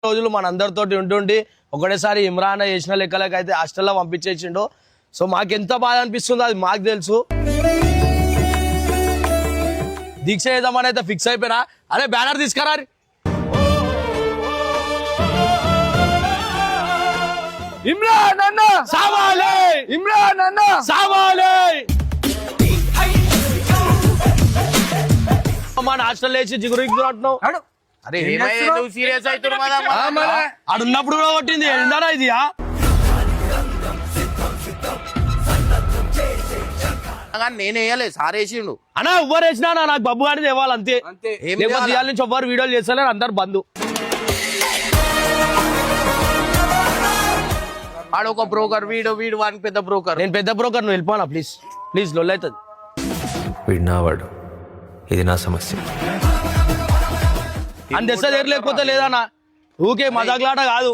రోజులు మన అందరితోటి ఉంటుండి ఒకటేసారి ఇమ్రాన్ చేసిన లెక్కలకైతే హాస్టల్లో పంపించేసిండు. సో మాకెంత బాధ అనిపిస్తుందో అది మాకు తెలుసు. దీక్ష చేద్దామని అయితే ఫిక్స్ అయిపోయినా. అదే బ్యానర్ తీసుకురా. ఇమ్రాన్ అన్న సావాలి, ఇమ్రాన్ అన్న సావాలి. మన హాస్టల్ లేచి జిగురు అంటున్నావు. అరే సీరియస్ ఆడున్నప్పుడు కూడా కొట్టింది ఏందరా ఇది? నేను వేయలే, సార్ వేసిండు అన్నా. ఎవ్వరు వేసినా నాకు బబ్బు గారి తేవాలి అంతే. లేకపోతే ఇవాళ నుంచి ఎవ్వరు వీడియోలు చేస్తలేరు, అందరు బంధు. ఆడొక బ్రోకర్, వీడు వానికి పెద్ద బ్రోకర్. నేను పెద్ద బ్రోకర్, నువ్వు వెళ్ళిపోనా ప్లీజ్ ప్లీజ్. లొల్లు అవుతుంది. వీడు నావాడు, ఇది నా సమస్య. అని తెస్తే లేకపోతే లేదన్నా. ఊకే మజాకులాట కాదు.